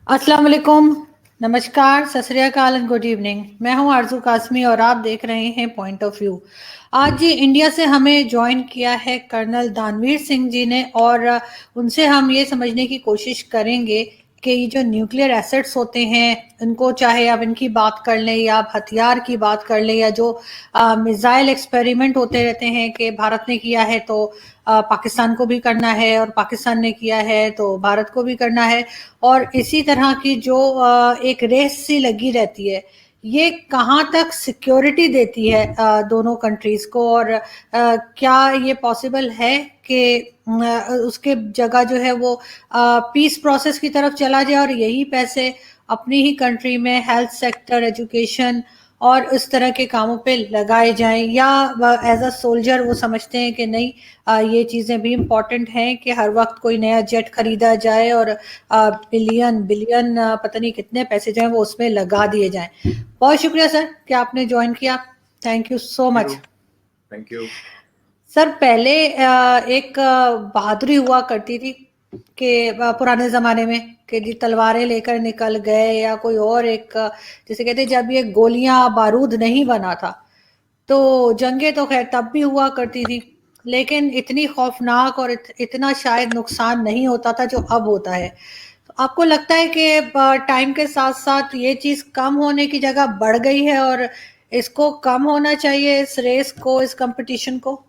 अस्सलाम वालेकुम, नमस्कार, सत श्री अकाल एंड गुड इवनिंग। मैं हूं आरजू कासमी और आप देख रहे हैं पॉइंट ऑफ व्यू। आज इंडिया से हमें ज्वाइन किया है कर्नल दानवीर सिंह जी ने, और उनसे हम ये समझने की कोशिश करेंगे कि ये जो न्यूक्लियर एसेट्स होते हैं इनको, चाहे आप इनकी बात कर लें या आप हथियार की बात कर लें, या जो मिसाइल एक्सपेरिमेंट होते रहते हैं कि भारत ने किया है तो पाकिस्तान को भी करना है, और पाकिस्तान ने किया है तो भारत को भी करना है, और इसी तरह की जो एक रेस सी लगी रहती है, ये कहाँ तक सिक्योरिटी देती है दोनों कंट्रीज को, और क्या ये पॉसिबल है कि उसके जगह जो है वो पीस प्रोसेस की तरफ चला जाए और यही पैसे अपनी ही कंट्री में हेल्थ सेक्टर, एजुकेशन और इस तरह के कामों पे लगाए जाएं, या एज अ सोल्जर वो समझते हैं कि नहीं, ये चीज़ें भी इम्पॉर्टेंट हैं कि हर वक्त कोई नया जेट खरीदा जाए और बिलियन बिलियन पता नहीं कितने पैसे जो हैं वो उसमें लगा दिए जाएं। बहुत शुक्रिया सर कि आपने ज्वाइन किया। Thank you so much. Thank you. Sir, पहले एक बहादुरी हुआ करती थी कि पुराने जमाने में, कि जी तलवारें लेकर निकल गए, या कोई और एक जैसे कहते हैं, जब ये गोलियां बारूद नहीं बना था तो जंगें तो खैर तब भी हुआ करती थी, लेकिन इतनी खौफनाक और इतना शायद नुकसान नहीं होता था जो अब होता है। तो आपको लगता है कि टाइम के साथ साथ ये चीज कम होने की जगह बढ़ गई है, और इसको कम होना चाहिए, इस रेस को, इस कंपटीशन को?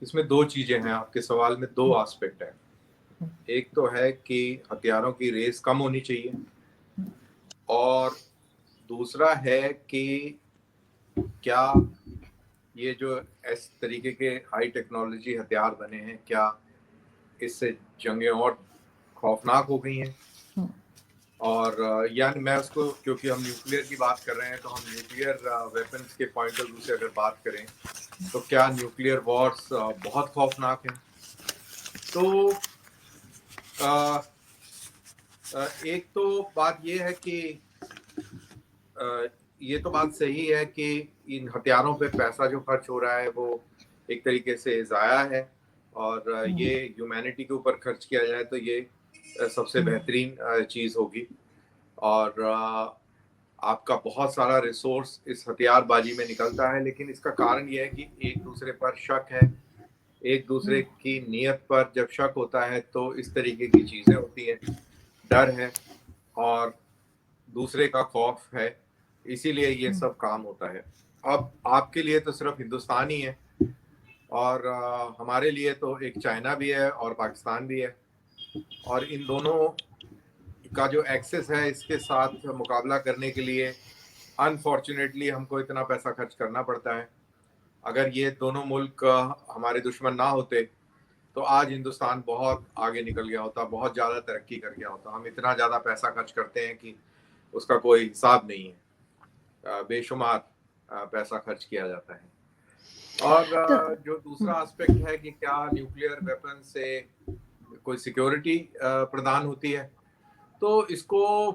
इसमें दो चीजें हैं, आपके सवाल में दो एस्पेक्ट है। एक तो है कि हथियारों की रेस कम होनी चाहिए, और दूसरा है कि क्या ये जो इस तरीके के हाई टेक्नोलॉजी हथियार बने हैं, क्या इससे जंगें और खौफनाक हो गई हैं। और यानी मैं उसको, क्योंकि हम न्यूक्लियर की बात कर रहे हैं, तो हम न्यूक्लियर वेपन्स के पॉइंट ऑफ व्यू से अगर बात करें तो क्या न्यूक्लियर वॉर्स बहुत खौफनाक हैं। तो अ, एक तो बात ये है कि ये तो बात सही है कि इन हथियारों पे पैसा जो खर्च हो रहा है वो एक तरीके से ज़ाया है, और ये ह्यूमैनिटी के ऊपर खर्च किया जाए तो ये सबसे बेहतरीन चीज़ होगी। और आपका बहुत सारा रिसोर्स इस हथियारबाजी में निकलता है, लेकिन इसका कारण ये है कि एक दूसरे पर शक है, एक दूसरे की नीयत पर जब शक होता है तो इस तरीके की चीज़ें होती हैं, डर है और दूसरे का खौफ है, इसीलिए ये सब काम होता है। अब आपके लिए तो सिर्फ हिंदुस्तान ही है, और हमारे लिए तो एक चाइना भी है और पाकिस्तान भी है, और इन दोनों का जो एक्सेस है इसके साथ मुकाबला करने के लिए अनफॉर्चुनेटली हमको इतना पैसा खर्च करना पड़ता है। अगर ये दोनों मुल्क हमारे दुश्मन ना होते तो आज हिंदुस्तान बहुत आगे निकल गया होता, बहुत ज़्यादा तरक्की कर गया होता। हम इतना ज़्यादा पैसा खर्च करते हैं कि उसका कोई हिसाब नहीं है, बेशुमार पैसा खर्च किया जाता है। और तो जो दूसरा एस्पेक्ट है कि क्या न्यूक्लियर वेपन से कोई सिक्योरिटी प्रदान होती है, तो इसको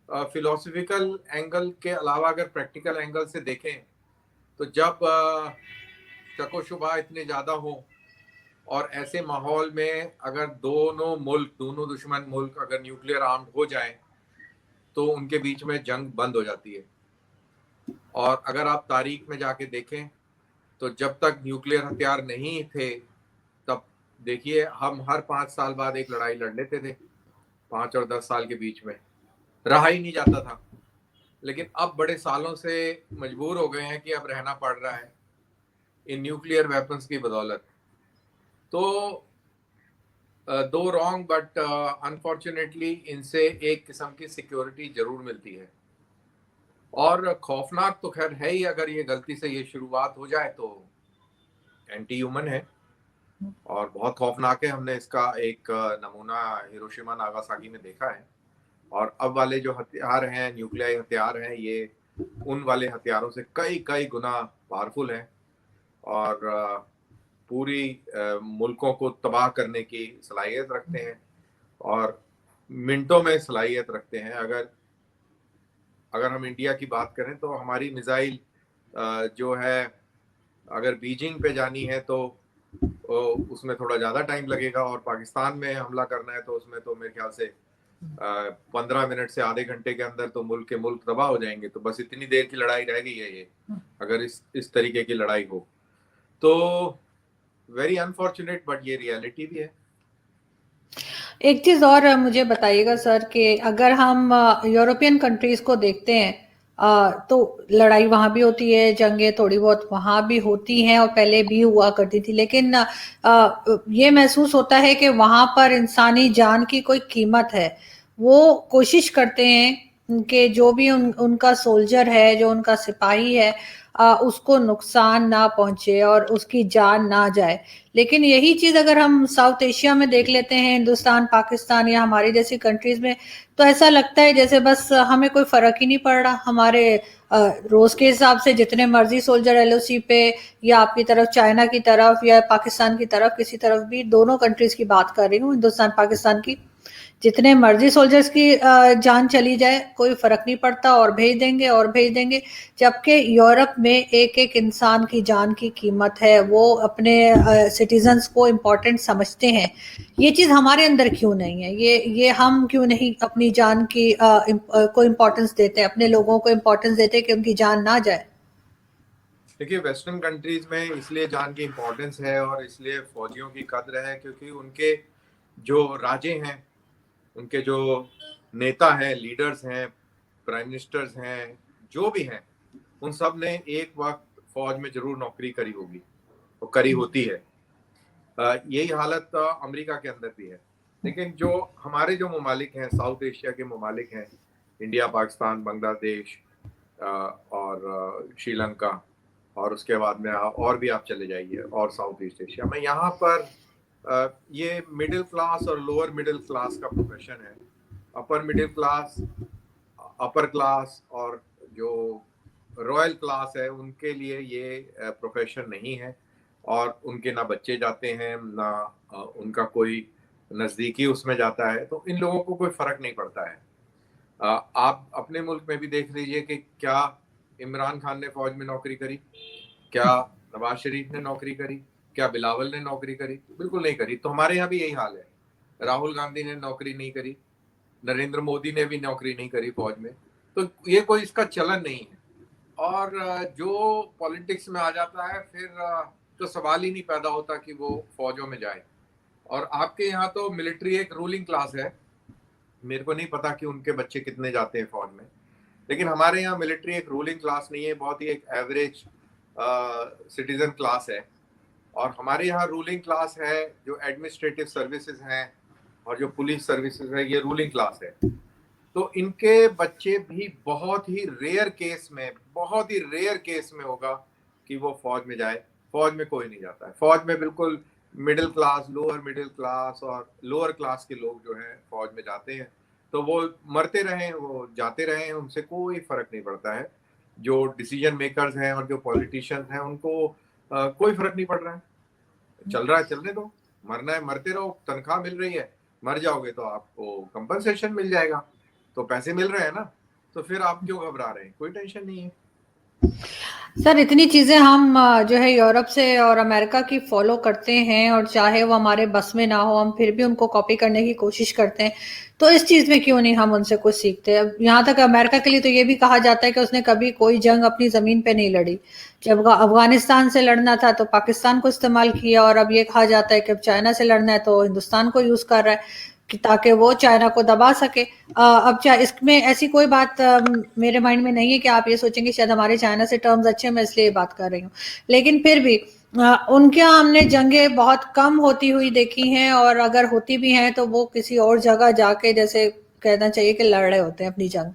फिलोसफिकल एंगल के अलावा अगर प्रैक्टिकल एंगल से देखें तो जब शको शुबा इतने ज़्यादा हो और ऐसे माहौल में अगर दोनों मुल्क, दोनों दुश्मन मुल्क अगर न्यूक्लियर आर्म्ड हो जाएं तो उनके बीच में जंग बंद हो जाती है। और अगर आप तारीख में जाके देखें तो जब तक न्यूक्लियर हथियार नहीं थे तब देखिए हम हर 5 साल बाद एक लड़ाई लड़ लेते थे, 5 और 10 साल के बीच में रहा ही नहीं जाता था। लेकिन अब बड़े सालों से मजबूर हो गए हैं कि अब रहना पड़ रहा है इन न्यूक्लियर वेपन्स की बदौलत। तो दो रॉन्ग बट अनफॉर्चुनेटली इनसे एक किस्म की सिक्योरिटी जरूर मिलती है, और खौफनाक तो खैर है ही। अगर ये गलती से ये शुरुआत हो जाए तो एंटी ह्यूमन है और बहुत खौफनाक है। हमने इसका एक नमूना हिरोशिमा नागासाकी में देखा है, और अब वाले जो हथियार हैं, न्यूक्लियर हथियार हैं, ये उन वाले हथियारों से कई कई गुना पावरफुल हैं, और पूरी मुल्कों को तबाह करने की सलाहियत रखते हैं, और मिनटों में सलाहियत रखते हैं। अगर अगर हम इंडिया की बात करें तो हमारी मिसाइल जो है, अगर बीजिंग पे जानी है तो उसमें थोड़ा ज़्यादा टाइम लगेगा, और पाकिस्तान में हमला करना है तो उसमें तो मेरे ख्याल से 15 मिनट से आधे घंटे के अंदर तो मुल्क तबाह हो जाएंगे। तो बस इतनी देर की लड़ाई रह गई है ये, अगर इस तरीके की लड़ाई हो तो। वेरी अनफॉर्चुनेट, बट ये रियलिटी भी है। एक चीज और मुझे बताइएगा सर कि अगर हम यूरोपियन कंट्रीज को देखते हैं, तो लड़ाई वहां भी होती है, जंगें थोड़ी बहुत वहां भी होती हैं और पहले भी हुआ करती थी, लेकिन ये महसूस होता है कि वहां पर इंसानी जान की कोई कीमत है। वो कोशिश करते हैं कि जो भी उनका सोल्जर है, जो उनका सिपाही है, उसको नुकसान ना पहुंचे और उसकी जान ना जाए। लेकिन यही चीज अगर हम साउथ एशिया में देख लेते हैं, हिंदुस्तान, पाकिस्तान या हमारी जैसी कंट्रीज में, तो ऐसा लगता है जैसे बस हमें कोई फर्क ही नहीं पड़ रहा। हमारे रोज के हिसाब से जितने मर्जी सोल्जर एलओसी पे, या आपकी तरफ चाइना की तरफ या पाकिस्तान की तरफ, किसी तरफ भी, दोनों कंट्रीज की बात कर रही हूँ, हिंदुस्तान पाकिस्तान की, जितने मर्जी सोल्जर्स की जान चली जाए कोई फर्क नहीं पड़ता, और भेज देंगे और भेज देंगे। जबकि यूरोप में एक एक इंसान की जान की कीमत है, वो अपने सिटीजन्स को इम्पोर्टेंट समझते हैं। ये चीज हमारे अंदर क्यों नहीं है? ये हम क्यों नहीं अपनी जान की को इम्पोर्टेंस देते, अपने लोगों को इम्पोर्टेंस देते कि उनकी जान ना जाए? देखिए, वेस्टर्न कंट्रीज में इसलिए जान की इम्पोर्टेंस है और इसलिए फौजियों की कद्र है क्योंकि उनके जो राजे हैं, उनके जो नेता हैं, लीडर्स हैं, प्राइम मिनिस्टर्स हैं, जो भी हैं, उन सब ने एक वक्त फौज में जरूर नौकरी करी होगी और करी होती है। यही हालत अमेरिका के अंदर भी है। लेकिन जो हमारे जो ममालिक हैं, साउथ एशिया के ममालिक हैं, इंडिया, पाकिस्तान, बांग्लादेश और श्रीलंका, और उसके बाद में और भी आप चले जाइए, और साउथ ईस्ट एशिया में, यहाँ पर ये मिडिल क्लास और लोअर मिडिल क्लास का प्रोफेशन है। Upper middle class, upper class और जो रॉयल क्लास है, उनके लिए ये प्रोफेशन नहीं है। और उनके ना बच्चे जाते हैं, ना उनका कोई नज़दीकी उसमें जाता है, तो इन लोगों को कोई फर्क नहीं पड़ता है। आप अपने मुल्क में भी देख लीजिए कि क्या इमरान खान ने फौज में नौकरी करी, क्या नवाज शरीफ ने नौकरी करी, क्या बिलावल ने नौकरी करी? बिल्कुल नहीं करी। तो हमारे यहाँ भी यही हाल है। राहुल गांधी ने नौकरी नहीं करी, नरेंद्र मोदी ने भी नौकरी नहीं करी फौज में। तो ये कोई इसका चलन नहीं है। और जो पॉलिटिक्स में आ जाता है फिर तो सवाल ही नहीं पैदा होता कि वो फौजों में जाए। और आपके यहाँ तो मिलिट्री एक रूलिंग क्लास है, मेरे को नहीं पता कि उनके बच्चे कितने जाते हैं फौज में। लेकिन हमारे यहाँ मिलिट्री एक रूलिंग क्लास नहीं है, बहुत ही एक एवरेज सिटीजन क्लास है। और हमारे यहाँ रूलिंग क्लास है जो एडमिनिस्ट्रेटिव सर्विसेज हैं और जो पुलिस सर्विसेज है, ये रूलिंग क्लास है। तो इनके बच्चे भी बहुत ही रेयर केस में, बहुत ही रेयर केस में होगा कि वो फौज में जाए। फौज में कोई नहीं जाता है। फौज में बिल्कुल middle class, lower middle class और लोअर क्लास के लोग जो हैं फौज में जाते हैं। तो वो मरते रहें, वो जाते रहें, उनसे कोई फर्क नहीं पड़ता है। जो डिसीजन मेकर्स हैं और जो पॉलिटिशियंस हैं, उनको कोई फर्क नहीं पड़ रहा है। चल रहा है, चलने दो। मरना है मरते रहो, तनख्वाह मिल रही है। मर जाओगे तो आपको कंपनसेशन मिल जाएगा, तो पैसे मिल रहे हैं ना। तो फिर आप क्यों घबरा रहे हैं? कोई टेंशन नहीं है। सर, इतनी चीजें हम जो है यूरोप से और अमेरिका की फॉलो करते हैं, और चाहे वो हमारे बस में ना हो, हम फिर भी उनको कॉपी करने की कोशिश करते हैं। तो इस चीज में क्यों नहीं हम उनसे कुछ सीखते? अब यहाँ तक अमेरिका के लिए तो ये भी कहा जाता है कि उसने कभी कोई जंग अपनी जमीन पे नहीं लड़ी। जब अफगानिस्तान से लड़ना था तो पाकिस्तान को इस्तेमाल किया, और अब ये कहा जाता है कि अब चाइना से लड़ना है तो हिंदुस्तान को यूज कर रहा है कि ताकि वो चाइना को दबा सके। अब इसमें ऐसी कोई बात मेरे माइंड में नहीं है कि आप ये सोचेंगे शायद हमारे चाइना से टर्म्स अच्छे हैं, मैं इसलिए ये बात कर रही हूँ। लेकिन फिर भी उनके यहाँ हमने जंगें बहुत कम होती हुई देखी हैं, और अगर होती भी हैं तो वो किसी और जगह जाके, जैसे कहना चाहिए कि लड़ रहे होते हैं अपनी जंग।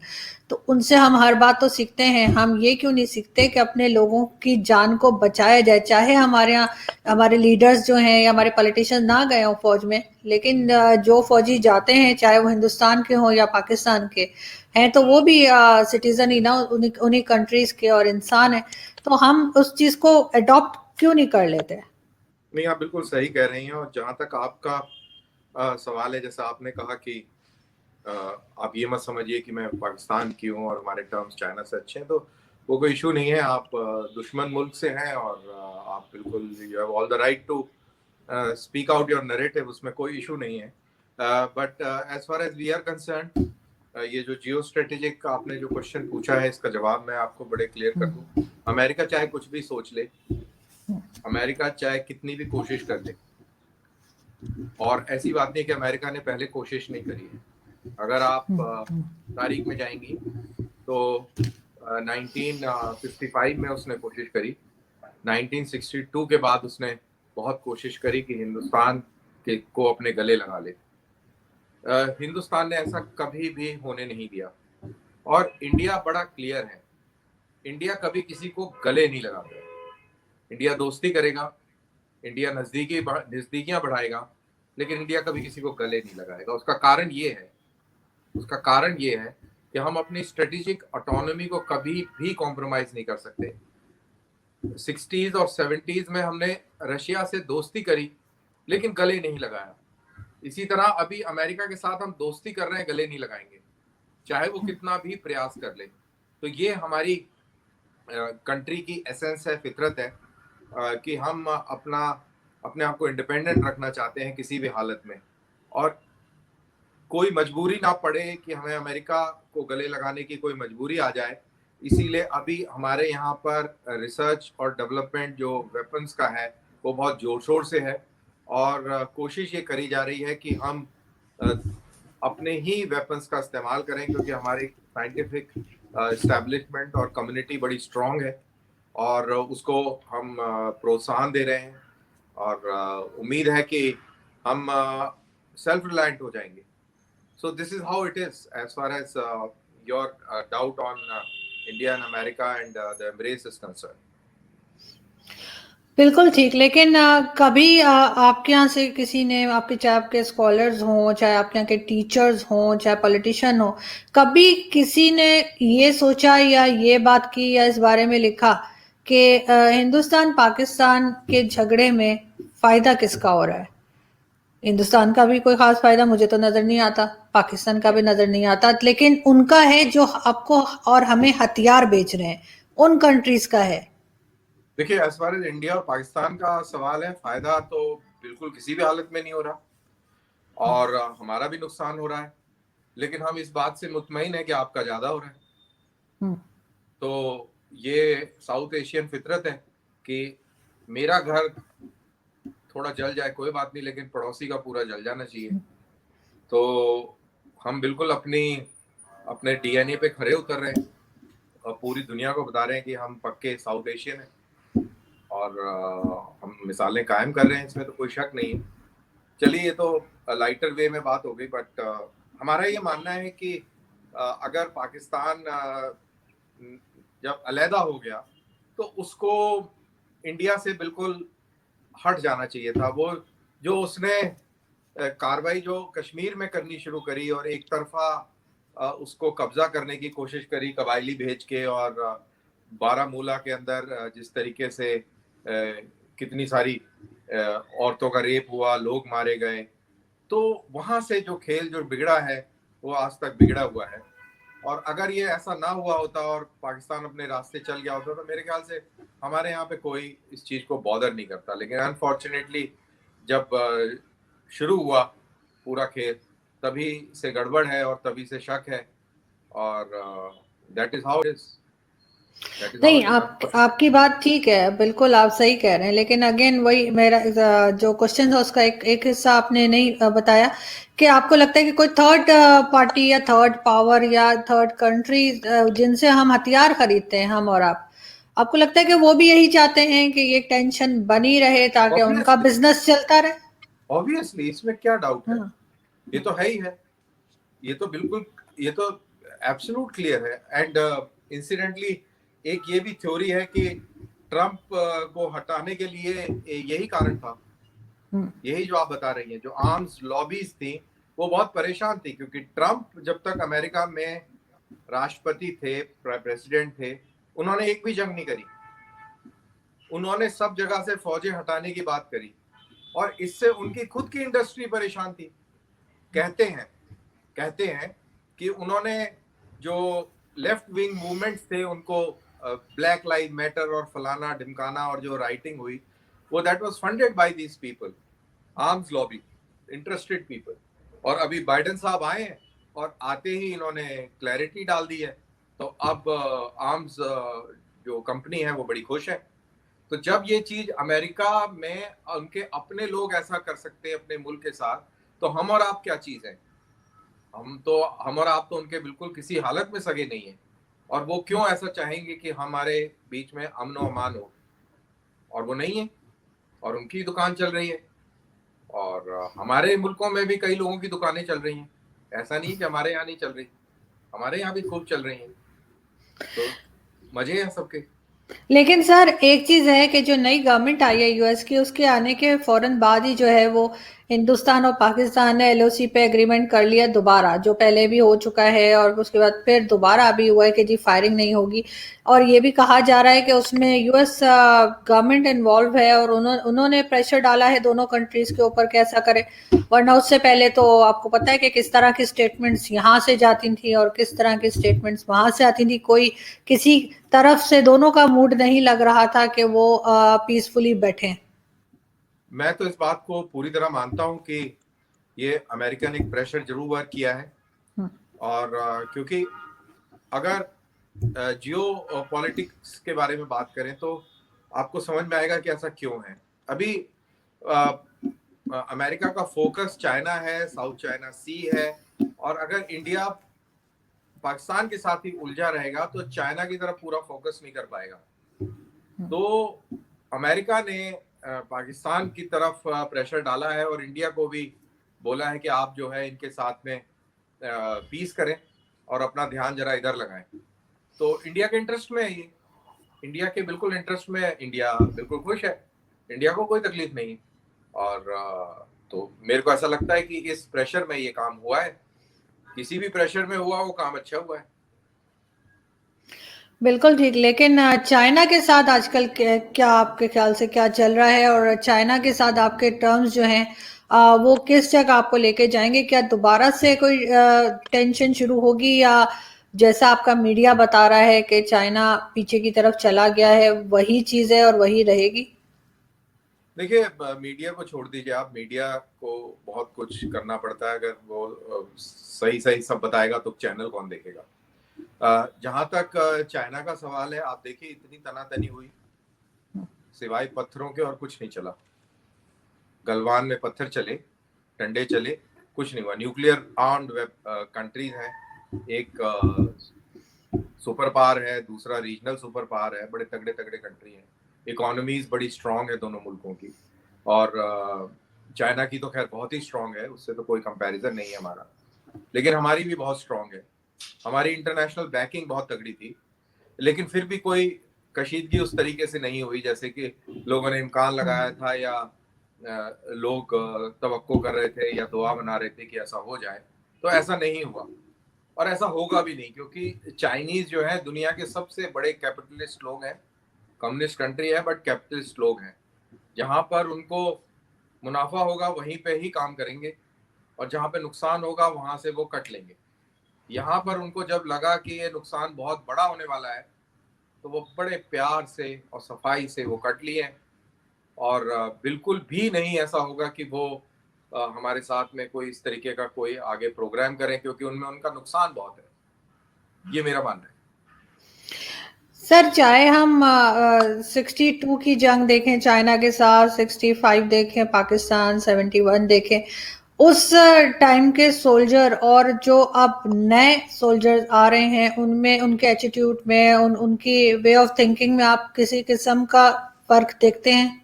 तो उनसे हम हर बात तो सीखते हैं, हम ये क्यों नहीं सीखते कि अपने लोगों की जान को बचाया जाए? चाहे हमारे यहाँ हमारे लीडर्स जो हैं या हमारे पॉलिटिशियन ना गए हों फौज में, लेकिन जो फौजी जाते हैं, चाहे वो हिंदुस्तान के हों या पाकिस्तान के हैं, तो वो भी सिटीजन ही ना, उन्हीं कंट्रीज के और इंसान है। तो हम उस चीज को अडॉप्ट क्यों नहीं कर लेते? नहीं, आप बिल्कुल सही कह रही हैं। और जहां तक आपका सवाल है, जैसा आपने कहा कि आप ये मत समझिए कि मैं पाकिस्तान की हूँ और हमारे टर्म्स चाइना से अच्छे हैं, तो वो कोई इशू नहीं है। आप दुश्मन मुल्क से हैं और आप बिल्कुल, you have all the right to speak out your narrative, उसमें कोई इशू नहीं है। But as far as we are concerned, ये जो जियो स्ट्रेटेजिक आपने जो क्वेश्चन पूछा है, इसका जवाब मैं आपको बड़े क्लियर कर दूं। अमेरिका चाहे कुछ भी सोच ले, अमेरिका चाहे कितनी भी कोशिश कर ले, और ऐसी बात नहीं कि अमेरिका ने पहले कोशिश नहीं करी है। अगर आप तारीख में जाएंगी तो 1955 में उसने कोशिश करी, 1962 के बाद उसने बहुत कोशिश करी कि हिंदुस्तान के को अपने गले लगा ले। हिंदुस्तान ने ऐसा कभी भी होने नहीं दिया, और इंडिया बड़ा क्लियर है, इंडिया कभी किसी को गले नहीं लगाता। इंडिया दोस्ती करेगा, इंडिया नजदीकियां बढ़ाएगा, लेकिन इंडिया कभी किसी को गले नहीं लगाएगा। उसका कारण ये है कि हम अपनी स्ट्रेटेजिक ऑटोनॉमी को कभी भी कॉम्प्रोमाइज नहीं कर सकते। 60s और 70s में हमने रशिया से दोस्ती करी, लेकिन गले नहीं लगाया। इसी तरह अभी अमेरिका के साथ हम दोस्ती कर रहे हैं, गले नहीं लगाएंगे, चाहे वो कितना भी प्रयास कर ले। तो ये हमारी कंट्री की एसेंस है, फितरत है, कि हम अपने आप को इंडिपेंडेंट रखना चाहते हैं किसी भी हालत में, और कोई मजबूरी ना पड़े कि हमें अमेरिका को गले लगाने की कोई मजबूरी आ जाए। इसीलिए अभी हमारे यहाँ पर रिसर्च और डेवलपमेंट जो वेपन्स का है वो बहुत जोर शोर से है, और कोशिश ये करी जा रही है कि हम अपने ही वेपन्स का इस्तेमाल करें, क्योंकि हमारी साइंटिफिक एस्टेब्लिशमेंट और कम्युनिटी बड़ी स्ट्रांग है, और उसको हम प्रोत्साहन दे रहे हैं, और उम्मीद है कि हम सेल्फ रिलायंट हो जाएंगे। So this is how it is as far as your doubt on India and America and the embrace is concerned. बिल्कुल ठीक, लेकिन कभी आपके यहाँ से किसी ने, आपके चाहे आपके स्कॉलर्स हों, चाहे आपके यहाँ के टीचर्स हों, चाहे पॉलिटिशियन हो, कभी किसी ने ये सोचा या ये बात की या इस बारे में लिखा कि हिंदुस्तान पाकिस्तान के झगड़े में फायदा किसका हो रहा है? हिंदुस्तान का भी कोई खास फायदा मुझे तो नजर नहीं आता, पाकिस्तान का भी नजर नहीं आता, लेकिन उनका है जो आपको और हमें हथियार बेच रहे हैं, उन कंट्रीज का है। देखिए, एज फार एज इंडिया और पाकिस्तान का सवाल है, फायदा तो बिल्कुल किसी भी हालत में नहीं हो रहा, और हमारा भी नुकसान हो रहा है, लेकिन हम इस बात से मुतमईन है कि आपका ज्यादा हो रहा है। तो ये साउथ एशियन फितरत है कि मेरा घर थोड़ा जल जाए कोई बात नहीं, लेकिन पड़ोसी का पूरा जल जाना चाहिए। तो हम बिल्कुल अपने डीएनए पे खरे उतर रहे हैं, और पूरी दुनिया को बता रहे हैं कि हम पक्के साउथ एशियन हैं, और हम मिसालें कायम कर रहे हैं, इसमें तो कोई शक नहीं है। चलिए, ये तो लाइटर वे में बात हो गई, बट हमारा ये मानना है कि अगर पाकिस्तान जब अलहदा हो गया तो उसको इंडिया से बिल्कुल हट जाना चाहिए था। वो जो उसने कार्रवाई जो कश्मीर में करनी शुरू करी और एक तरफा उसको कब्जा करने की कोशिश करी कबायली भेज के, और बारामूला के अंदर जिस तरीके से कितनी सारी औरतों का रेप हुआ, लोग मारे गए, तो वहां से जो खेल जो बिगड़ा है वो आज तक बिगड़ा हुआ है। और अगर ये ऐसा ना हुआ होता और पाकिस्तान अपने रास्ते चल गया होता तो मेरे ख्याल से हमारे यहाँ पे कोई इस चीज को बॉदर नहीं करता। लेकिन अनफॉर्चुनेटली जब शुरू हुआ पूरा खेल, तभी से गड़बड़ है और तभी से शक है, और that is how it is. नहीं, आपकी बात ठीक है, बिल्कुल आप सही कह रहे हैं, लेकिन अगेन वही मेरा जो क्वेश्चन था उसका एक हिस्सा आपने नहीं बताया कि आपको लगता है कि कोई थर्ड पार्टी या थर्ड पावर या थर्ड कंट्री जिनसे हम हथियार खरीदते हैं, हम और आपको लगता है कि वो भी यही चाहते हैं कि ये टेंशन बनी रहे ताकि उनका बिजनेस चलता रहे? ऑब्वियसली, इसमें क्या डाउट है? ये तो है ही है, ये तो बिल्कुल, ये तो एब्सोल्यूट क्लियर है। एंड इंसिडेंटली एक ये भी थ्योरी है कि ट्रंप को हटाने के लिए यही कारण था, यही जो आप बता रही हैं, जो आर्म्स लॉबीज थी वो बहुत परेशान थी, क्योंकि ट्रंप जब तक अमेरिका में राष्ट्रपति थे, प्रेसिडेंट थे, उन्होंने एक भी जंग नहीं करी, उन्होंने सब जगह से फौजें हटाने की बात करी, और इससे उनकी खुद की इंडस्ट्री परेशान थी। कहते हैं कि उन्होंने जो लेफ्ट विंग मूवमेंट्स थे उनको ब्लैक लाइव मैटर और फलाना ढिमकाना और जो राइटिंग हुई वो that was funded by these people, arms lobby, interested people, और अभी बाइडेन साहब आए हैं और आते ही इन्होंने क्लैरिटी डाल दी है। तो अब आर्म्स जो कंपनी है वो बड़ी खुश है। तो जब ये चीज अमेरिका में उनके अपने लोग ऐसा कर सकते हैं अपने मुल्क के साथ, तो हम और आप क्या चीज है? हम और आप तो उनके बिल्कुल किसी हालत में सगे नहीं है। और वो क्यों ऐसा चाहेंगे कि हमारे बीच में अमन और अमान हो? और वो नहीं है, और उनकी दुकान चल रही है। और हमारे मुल्कों में भी कई लोगों की दुकानें चल रही हैं। ऐसा नहीं कि हमारे यहाँ नहीं चल रही, हमारे यहाँ भी खूब चल रही हैं। तो मजे हैं सबके। लेकिन सर एक चीज है कि जो नई गवर्नमेंट आई है यूएस की, उसके आने के फौरन बाद ही जो है वो हिंदुस्तान और पाकिस्तान ने एलओसी पे एग्रीमेंट कर लिया दोबारा, जो पहले भी हो चुका है, और उसके बाद फिर दोबारा अभी हुआ है कि जी फायरिंग नहीं होगी। और ये भी कहा जा रहा है कि उसमें यूएस गवर्नमेंट इन्वॉल्व है और उन्होंने प्रेशर डाला है दोनों कंट्रीज के ऊपर कि ऐसा करे। वरना उससे पहले तो आपको पता है कि किस तरह की स्टेटमेंट्स यहाँ से जाती थी और किस तरह की स्टेटमेंट्स वहां से आती थी। कोई किसी तरफ से दोनों का मूड नहीं लग रहा था कि वो पीसफुली बैठे। मैं तो इस बात को पूरी तरह मानता हूं कि ये अमेरिका ने एक प्रेशर जरूर वर्क किया है। और क्योंकि अगर जियो पॉलिटिक्स के बारे में बात करें तो आपको समझ में आएगा कि ऐसा क्यों है। अभी अमेरिका का फोकस चाइना है, साउथ चाइना सी है। और अगर इंडिया पाकिस्तान के साथ ही उलझा रहेगा तो चाइना की तरफ पूरा फोकस नहीं कर पाएगा। तो अमेरिका ने पाकिस्तान की तरफ प्रेशर डाला है और इंडिया को भी बोला है कि आप जो है इनके साथ में पीस करें और अपना ध्यान जरा इधर लगाएं। तो इंडिया के इंटरेस्ट में है ये, इंडिया के बिल्कुल इंटरेस्ट में है। इंडिया बिल्कुल खुश है, इंडिया को कोई तकलीफ नहीं है। और तो मेरे को ऐसा लगता है कि इस प्रेशर में ये काम हुआ है। किसी भी प्रेशर में हुआ वो काम अच्छा हुआ है। बिल्कुल ठीक। लेकिन चाइना के साथ आजकल क्या आपके ख्याल से क्या चल रहा है, और चाइना के साथ आपके टर्म्स जो हैं वो किस जगह आपको लेके जाएंगे? क्या दोबारा से कोई टेंशन शुरू होगी, या जैसा आपका मीडिया बता रहा है कि चाइना पीछे की तरफ चला गया है, वही चीज है और वही रहेगी? देखिए, मीडिया को छोड़ दीजिए आप। मीडिया को बहुत कुछ करना पड़ता है। अगर वो सही सही सब बताएगा तो चैनल कौन देखेगा। जहां तक चाइना का सवाल है, आप देखिए इतनी तनातनी हुई, सिवाय पत्थरों के और कुछ नहीं चला। गलवान में पत्थर चले, डंडे चले, कुछ नहीं हुआ। न्यूक्लियर आर्म्ड कंट्रीज हैं। एक सुपर पावर है, दूसरा रीजनल सुपर पावर है। बड़े तगड़े तगड़े कंट्री हैं, इकोनॉमीज बड़ी स्ट्रांग है दोनों मुल्कों की। और चाइना की तो खैर बहुत ही स्ट्रांग है, उससे तो कोई कंपैरिजन नहीं है हमारा। लेकिन हमारी भी बहुत स्ट्रांग है। हमारी इंटरनेशनल बैकिंग बहुत तगड़ी थी, लेकिन फिर भी कोई कशीदगी उस तरीके से नहीं हुई जैसे कि लोगों ने इम्कान लगाया था, या लोग तवक्को कर रहे थे या दुआ बना रहे थे कि ऐसा हो जाए। तो ऐसा नहीं हुआ और ऐसा होगा भी नहीं, क्योंकि चाइनीज जो है दुनिया के सबसे बड़े कैपिटलिस्ट लोग हैं। कम्युनिस्ट कंट्री है बट कैपिटलिस्ट लोग हैं। जहां पर उनको मुनाफा होगा वहीं पे ही काम करेंगे, और जहां पे नुकसान होगा वहां से वो कट लेंगे। यहाँ पर उनको जब लगा कि ये नुकसान बहुत बड़ा होने वाला है तो वो बड़े प्यार से और सफाई से वो कट लिए। और बिल्कुल भी नहीं ऐसा होगा कि वो हमारे साथ में कोई इस तरीके का कोई आगे प्रोग्राम करें, क्योंकि उनमें उनका नुकसान बहुत है। ये मेरा मानना है। सर चाहे हम 62 की जंग देखें चाइना के साथ, 65 देखें पाकिस्तान, 71 देखें, उस टाइम के सोल्जर और जो अब नए सोल्जर आ रहे हैं उनमें, उनके एटीट्यूड में, उनकी वे ऑफ थिंकिंग में आप किसी किस्म का फर्क देखते हैं?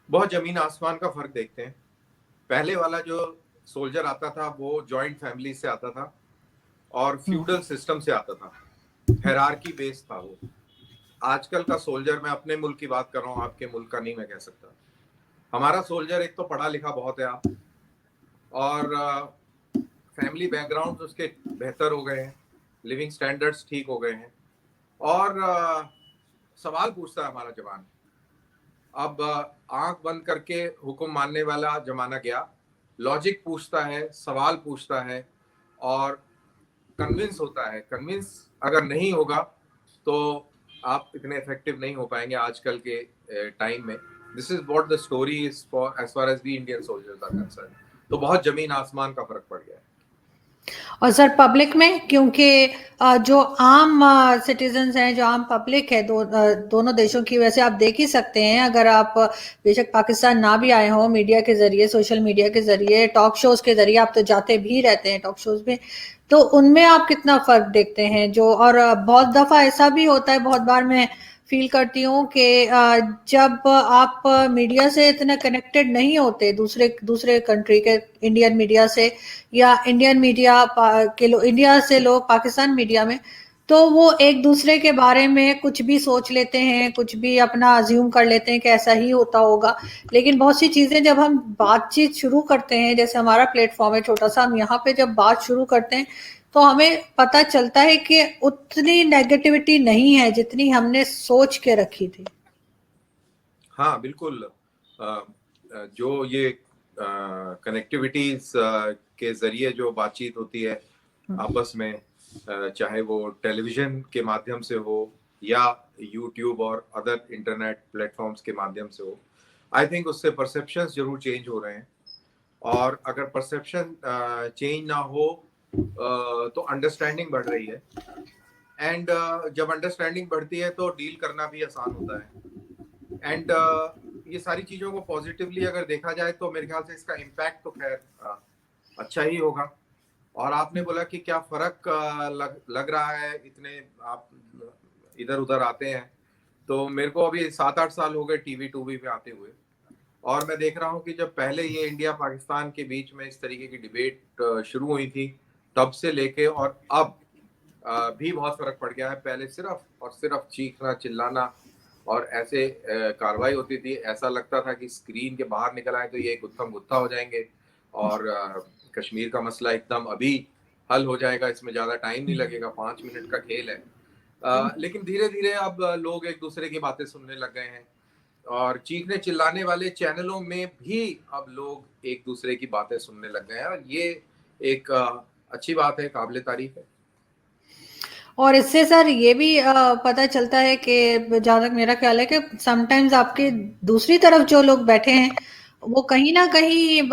बहुत जमीन आसमान का फर्क देखते हैं। पहले वाला जो सोल्जर आता था वो जॉइंट फैमिली से आता था और फ्यूडल सिस्टम से आता था, हायरार्की बेस्ड था वो। आजकल का सोल्जर, मैं अपने मुल्क की बात कर रहा हूँ, आपके मुल्क का नहीं मैं कह सकता। हमारा सोल्जर एक तो पढ़ा लिखा बहुत है आप, और फैमिली बैकग्राउंड उसके बेहतर हो गए हैं, लिविंग स्टैंडर्ड्स ठीक हो गए हैं। और सवाल पूछता है हमारा जवान। अब आंख बंद करके हुक्म मानने वाला जमाना गया। लॉजिक पूछता है, सवाल पूछता है और कन्विंस होता है। कन्विंस अगर नहीं होगा तो आप इतने इफेक्टिव नहीं हो पाएंगे आजकल के टाइम में। This is what the story is for as far as the Indian soldiers are concerned. तो बहुत जमीन आसमान का फर्क पड़ गया है। और सर पब्लिक में, क्योंकि जो आम सिटीजन्स हैं, जो आम पब्लिक है, दोनों देशों की, वैसे आप देख ही सकते हैं, अगर आप बेशक पाकिस्तान ना भी आए हो, मीडिया के जरिए, सोशल मीडिया के जरिए, टॉक शोज के जरिए, आप तो जाते भी रहते हैं टॉक शोज में, तो उनमें आप कितना फर्क देखते हैं? जो और बहुत दफा ऐसा भी होता है, बहुत बार मैं फील करती हूँ कि जब आप मीडिया से इतना कनेक्टेड नहीं होते, दूसरे दूसरे कंट्री के इंडियन मीडिया से, या इंडियन मीडिया के लोग, इंडिया से लोग पाकिस्तान मीडिया में, तो वो एक दूसरे के बारे में कुछ भी सोच लेते हैं, कुछ भी अपना अज्यूम कर लेते हैं कि ऐसा ही होता होगा। लेकिन बहुत सी चीजें जब हम बातचीत शुरू करते हैं, जैसे हमारा प्लेटफॉर्म है छोटा सा, हम यहाँ पे जब बात शुरू करते हैं तो हमें पता चलता है कि उतनी नेगेटिविटी नहीं है जितनी हमने सोच के रखी थी। हाँ बिल्कुल। जो ये कनेक्टिविटीज के जरिए जो बातचीत होती है आपस में, चाहे वो टेलीविजन के माध्यम से हो या यूट्यूब और अदर इंटरनेट प्लेटफॉर्म्स के माध्यम से हो, आई थिंक उससे परसेप्शंस जरूर चेंज हो रहे हैं। और अगर परसेप्शन चेंज ना हो तो अंडरस्टैंडिंग बढ़ रही है, एंड जब अंडरस्टैंडिंग बढ़ती है तो डील करना भी आसान होता है। एंड ये सारी चीज़ों को पॉजिटिवली अगर देखा जाए तो मेरे ख्याल से इसका इम्पैक्ट तो खैर अच्छा ही होगा। और आपने बोला कि क्या फर्क लग रहा है, इतने आप इधर उधर आते हैं, तो मेरे को अभी 7-8 साल हो गए टीवी टूवी पे आते हुए, और मैं देख रहा हूँ कि जब पहले ये इंडिया पाकिस्तान के बीच में इस तरीके की डिबेट शुरू हुई थी, तब से लेके और अब भी बहुत फर्क पड़ गया है। पहले सिर्फ और सिर्फ चीखना चिल्लाना और ऐसे कार्रवाई होती थी, ऐसा लगता था कि स्क्रीन के बाहर निकल आए तो ये गुत्थम गुत्था हो जाएंगे और कश्मीर का मसला एकदम अभी हल हो जाएगा, इसमें ज़्यादा टाइम नहीं लगेगा, 5 मिनट का खेल है। लेकिन धीरे धीरे अब लोग एक दूसरे की बातें सुनने लग गए हैं, और चीखने चिल्लाने वाले चैनलों में भी अब लोग एक दूसरे की बातें सुनने लग गए हैं, और ये एक अच्छी बात है, काबिले तारीफ है। और इससे सर ये भी पता चलता है कि जहाँ तक मेरा ख्याल है कि समटाइम्स आपके दूसरी तरफ जो लोग बैठे हैं वो कहीं ना कहीं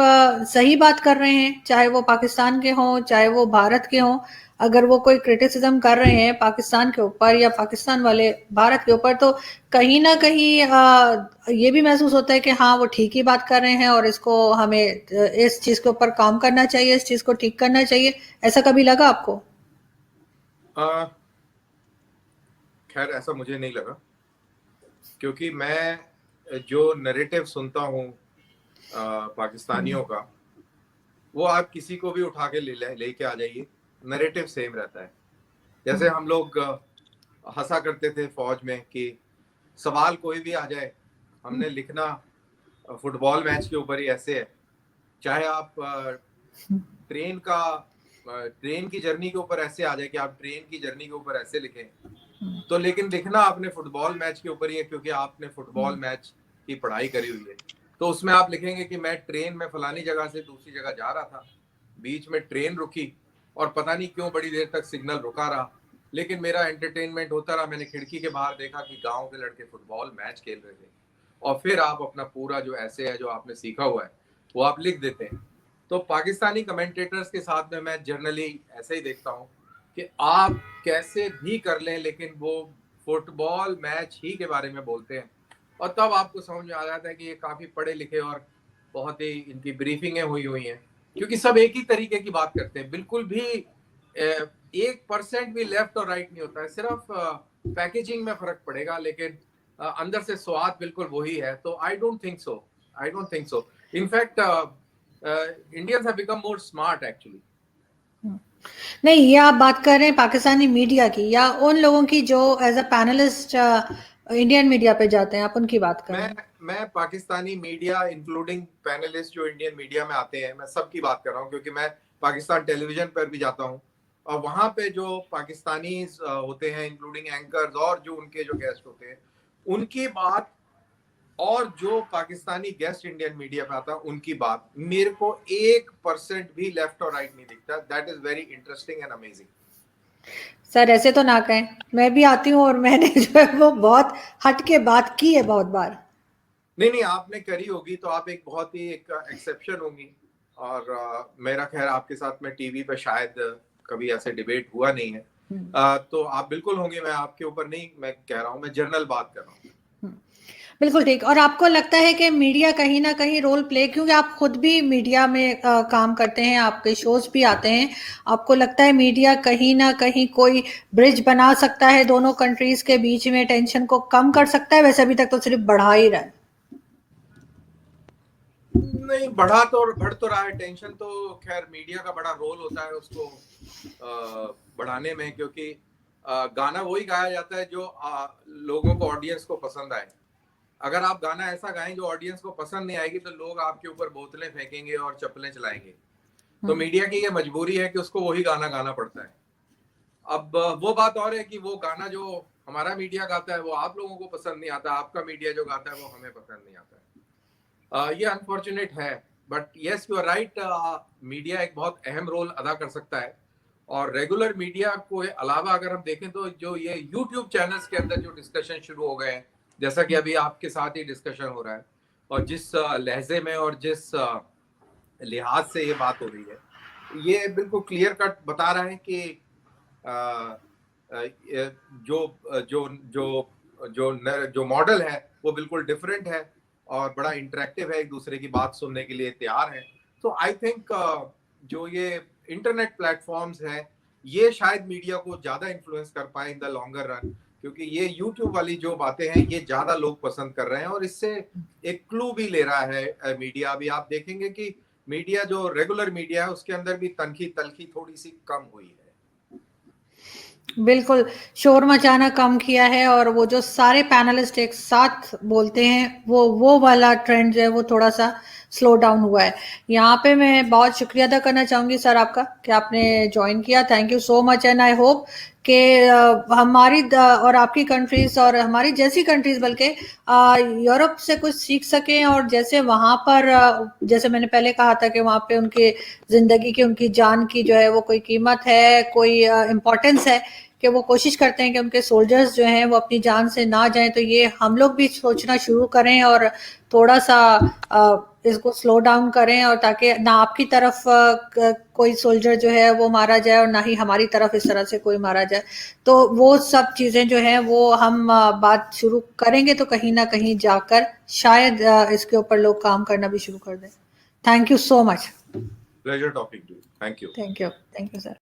सही बात कर रहे हैं, चाहे वो पाकिस्तान के हों चाहे वो भारत के हों। अगर वो कोई क्रिटिसिज्म कर रहे हैं पाकिस्तान के ऊपर या पाकिस्तान वाले भारत के ऊपर, तो कहीं ना कहीं ये भी महसूस होता है कि हाँ वो ठीक ही बात कर रहे हैं और इसको हमें इस चीज के ऊपर काम करना चाहिए, इस चीज को ठीक करना चाहिए। ऐसा कभी लगा आपको? खैर ऐसा मुझे नहीं लगा, क्योंकि मैं जो नैरेटिव सुनता हूँ पाकिस्तानियों का, वो आप किसी को भी उठा के लेके आ जाइए, नैरेटिव सेम रहता है। जैसे हम लोग हंसा करते थे फौज में कि सवाल कोई भी आ जाए, हमने लिखना फुटबॉल मैच के ऊपर ही ऐसे है, चाहे आप ट्रेन की जर्नी के ऊपर ऐसे आ जाए कि आप ट्रेन की जर्नी के ऊपर ऐसे लिखें, तो लेकिन लिखना आपने फुटबॉल मैच के ऊपर ही है, क्योंकि आपने फुटबॉल मैच की पढ़ाई करी हुई है। तो उसमें आप लिखेंगे कि मैं ट्रेन में फलानी जगह से दूसरी जगह जा रहा था, बीच में ट्रेन रुकी और पता नहीं क्यों बड़ी देर तक सिग्नल रुका रहा, लेकिन मेरा एंटरटेनमेंट होता रहा, मैंने खिड़की के बाहर देखा कि गांव के लड़के फुटबॉल मैच खेल रहे थे। और फिर आप अपना पूरा जो ऐसे है जो आपने सीखा हुआ है वो आप लिख देते हैं। तो पाकिस्तानी कमेंटेटर्स के साथ में मैं जनरली ऐसे ही देखता हूँ कि आप कैसे भी कर लें, लेकिन वो फुटबॉल मैच ही के बारे में बोलते हैं, और तब आपको समझ में आ जाता है कि ये काफी पढ़े लिखे और बहुत ही इनकी ब्रीफिंगें हुई हैं, क्योंकि सब एक ही तरीके की बात करते हैं, बिल्कुल भी 1% भी लेफ्ट और राइट नहीं होता है, सिर्फ पैकेजिंग में फर्क पड़ेगा, लेकिन अंदर से स्वाद बिल्कुल वही है। तो I don't think so in fact Indians have become more smart actually. नहीं, ये आप बात कर रहे हैं पाकिस्तानी मीडिया की या उन लोगों की जो as a panelist Indian media पे जाते हैं, आप उनकी बात कर रहे हैं? मैं पाकिस्तानी मीडिया इंक्लूडिंग पैनलिस्ट जो इंडियन मीडिया में आते हैं, मैं सबकी बात कर रहा हूँ, क्योंकि मैं पाकिस्तान टेलीविजन पर भी जाता हूँ, और वहां पे जो पाकिस्तानी होते हैं इंक्लूडिंग एंकर्स और जो उनके जो गेस्ट होते हैं उनकी बात, और जो पाकिस्तानी गेस्ट इंडियन मीडिया पे आता है उनकी बात, मेरे को 1% भी लेफ्ट और राइट नहीं दिखता। That is very interesting and amazing. Sir ऐसे तो ना कहें, मैं भी आती हूँ और मैंने जो है वो बहुत हट के बात की है बहुत बार। नहीं आपने करी होगी तो आप एक बहुत ही एक एक्सेप्शन होंगी, और मेरा खैर आपके साथ में टीवी पे शायद कभी ऐसे डिबेट हुआ नहीं है। तो आप बिल्कुल होंगे, मैं आपके ऊपर नहीं मैं कह रहा हूँ, मैं जनरल बात कर रहा हूँ। बिल्कुल ठीक। और आपको लगता है कि मीडिया कहीं ना कहीं रोल प्ले, क्योंकि आप खुद भी मीडिया में काम करते हैं, आपके शोज भी आते हैं, आपको लगता है मीडिया कहीं ना कहीं कोई ब्रिज बना सकता है दोनों कंट्रीज के बीच में, टेंशन को कम कर सकता है? वैसे अभी तक तो सिर्फ बढ़ा ही रहा है। नहीं, बढ़ तो रहा है टेंशन, तो खैर मीडिया का बड़ा रोल होता है उसको बढ़ाने में, क्योंकि गाना वही गाया जाता है जो लोगों को, ऑडियंस को पसंद आए। अगर आप गाना ऐसा गाएं जो ऑडियंस को पसंद नहीं आएगी तो लोग आपके ऊपर बोतलें फेंकेंगे और चप्पलें चलाएंगे। तो मीडिया की ये मजबूरी है कि उसको वही गाना गाना पड़ता है। अब वो बात और है कि वो गाना जो हमारा मीडिया गाता है वो आप लोगों को पसंद नहीं आता, आपका मीडिया जो गाता है वो हमें पसंद नहीं आता है। ये अनफॉर्चुनेट है, but yes you are right, media एक बहुत अहम रोल अदा कर सकता है। और रेगुलर मीडिया को अलावा अगर हम देखें तो जो ये यूट्यूब चैनल्स के अंदर जो डिस्कशन शुरू हो गए हैं, जैसा कि अभी आपके साथ ही डिस्कशन हो रहा है, और जिस लहजे में और जिस लिहाज से ये बात हो रही है, ये बिल्कुल क्लियर कट बता रहा है कि जो जो जो जो जो मॉडल है वो बिल्कुल डिफरेंट है और बड़ा इंटरेक्टिव है, एक दूसरे की बात सुनने के लिए तैयार है। तो आई थिंक जो ये इंटरनेट प्लेटफॉर्म्स हैं ये शायद मीडिया को ज्यादा इन्फ्लुएंस कर पाए इन द लॉन्गर रन, क्योंकि ये यूट्यूब वाली जो बातें हैं ये ज्यादा लोग पसंद कर रहे हैं, और इससे एक क्लू भी ले रहा है मीडिया। अभी आप देखेंगे कि मीडिया जो रेगुलर मीडिया है उसके अंदर भी तनखी तलखी थोड़ी सी कम हुई है। बिल्कुल, शोर मचाना कम किया है, और वो जो सारे पैनलिस्ट एक साथ बोलते हैं वो वाला ट्रेंड जो है वो थोड़ा सा स्लो डाउन हुआ है। यहाँ पे मैं बहुत शुक्रिया अदा करना चाहूंगी सर आपका कि आपने ज्वाइन किया। Thank you so much, and I hope कि हमारी और आपकी कंट्रीज और हमारी जैसी कंट्रीज बल्कि यूरोप से कुछ सीख सकें, और जैसे वहाँ पर जैसे मैंने पहले कहा था कि वहाँ पे उनकी जिंदगी की, उनकी जान की जो है वो कोई कीमत है, कोई इम्पोर्टेंस है, कि वो कोशिश करते हैं कि उनके सोल्जर्स जो हैं वो अपनी जान से ना जाएं। तो ये हम लोग भी सोचना शुरू करें और थोड़ा सा इसको स्लो डाउन करें, और ताकि ना आपकी तरफ कोई सोल्जर जो है वो मारा जाए और ना ही हमारी तरफ इस तरह से कोई मारा जाए। तो वो सब चीजें जो है वो हम बात शुरू करेंगे तो कहीं ना कहीं जाकर शायद इसके ऊपर लोग काम करना भी शुरू कर दें। Thank you so much. Pleasure talking to you. Thank you. Thank you sir.